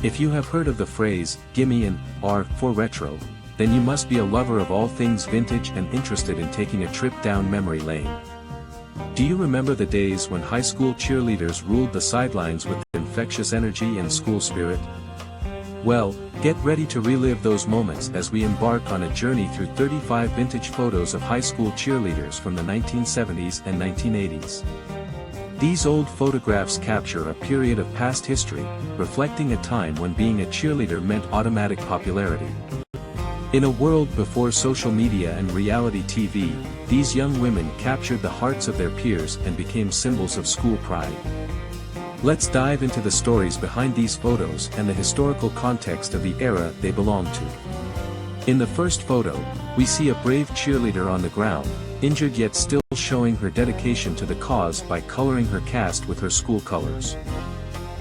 If you have heard of the phrase, "gimme an R for retro," then you must be a lover of all things vintage and interested in taking a trip down memory lane. Do you remember the days when high school cheerleaders ruled the sidelines with infectious energy and school spirit? Well, get ready to relive those moments as we embark on a journey through 35 vintage photos of high school cheerleaders from the 1970s and 1980s. These old photographs capture a period of past history, reflecting a time when being a cheerleader meant automatic popularity. In a world before social media and reality TV, these young women captured the hearts of their peers and became symbols of school pride. Let's dive into the stories behind these photos and the historical context of the era they belong to. In the first photo, we see a brave cheerleader on the ground, injured yet still showing her dedication to the cause by coloring her cast with her school colors.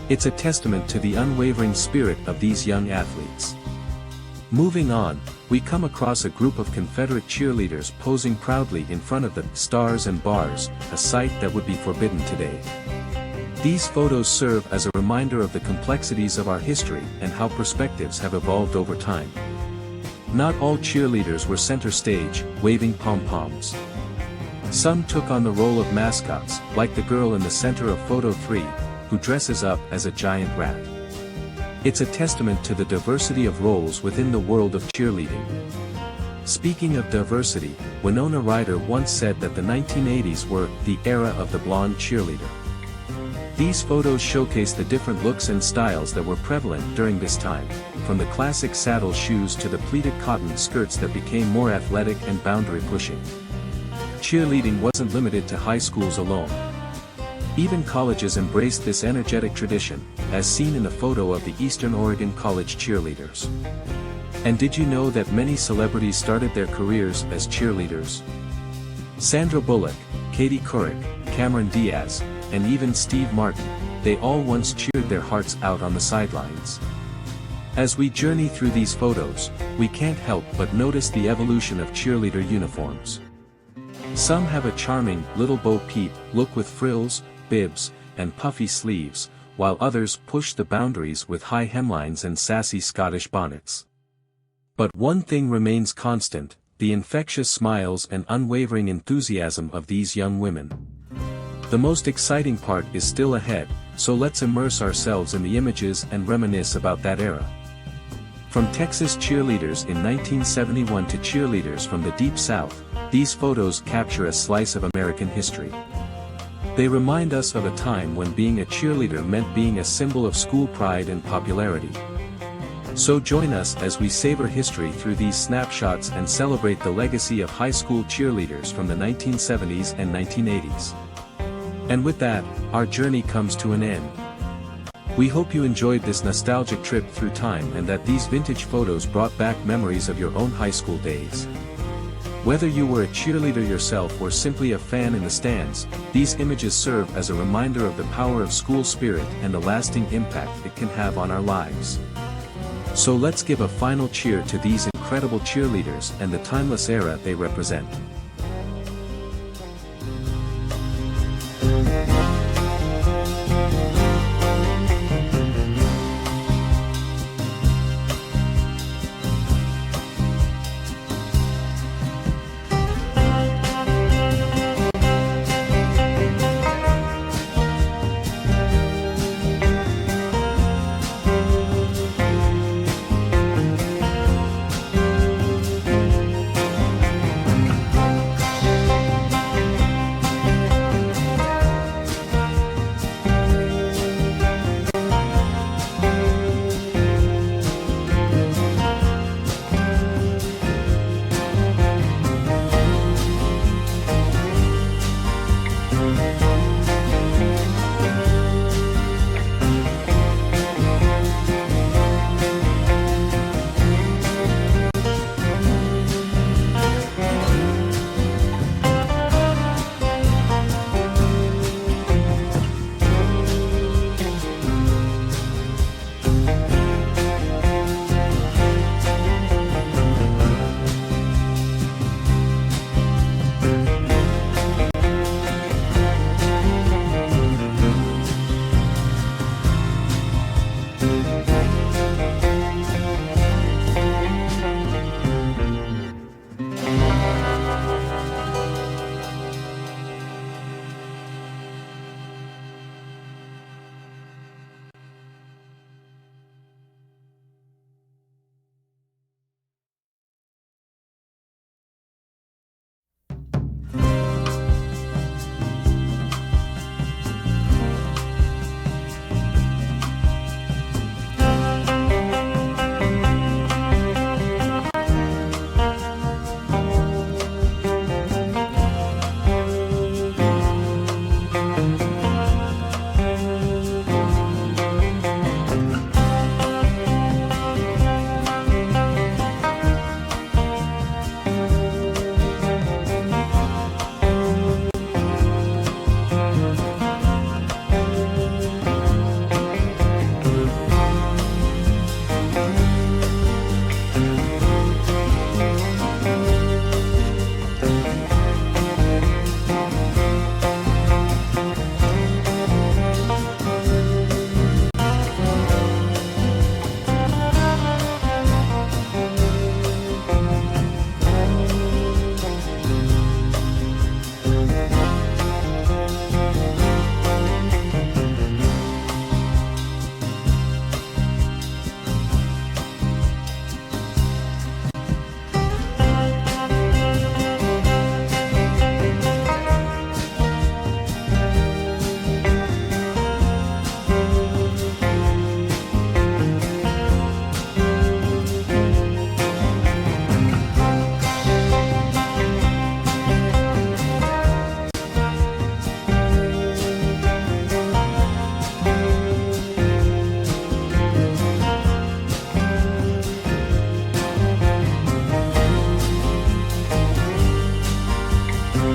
It's a testament to the unwavering spirit of these young athletes. Moving on, we come across a group of Confederate cheerleaders posing proudly in front of the Stars and Bars, a sight that would be forbidden today. These photos serve as a reminder of the complexities of our history and how perspectives have evolved over time. Not all cheerleaders were center stage, waving pom-poms. Some took on the role of mascots, like the girl in the center of photo 3, who dresses up as a giant rat. It's a testament to the diversity of roles within the world of cheerleading. Speaking of diversity, Winona Ryder once said that the 1980s were the era of the blonde cheerleader. These photos showcase the different looks and styles that were prevalent during this time, from the classic saddle shoes to the pleated cotton skirts that became more athletic and boundary-pushing. Cheerleading wasn't limited to high schools alone. Even colleges embraced this energetic tradition, as seen in the photo of the Eastern Oregon College cheerleaders. And did you know that many celebrities started their careers as cheerleaders? Sandra Bullock, Katie Couric, Cameron Diaz, and even Steve Martin, they all once cheered their hearts out on the sidelines. As we journey through these photos, we can't help but notice the evolution of cheerleader uniforms. Some have a charming, little Bo Peep look with frills, bibs, and puffy sleeves, while others push the boundaries with high hemlines and sassy Scottish bonnets. But one thing remains constant, the infectious smiles and unwavering enthusiasm of these young women. The most exciting part is still ahead, so let's immerse ourselves in the images and reminisce about that era. From Texas cheerleaders in 1971 to cheerleaders from the Deep South, these photos capture a slice of American history. They remind us of a time when being a cheerleader meant being a symbol of school pride and popularity. So join us as we savor history through these snapshots and celebrate the legacy of high school cheerleaders from the 1970s and 1980s. And with that, our journey comes to an end. We hope you enjoyed this nostalgic trip through time and that these vintage photos brought back memories of your own high school days. Whether you were a cheerleader yourself or simply a fan in the stands, these images serve as a reminder of the power of school spirit and the lasting impact it can have on our lives. So let's give a final cheer to these incredible cheerleaders and the timeless era they represent.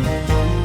you.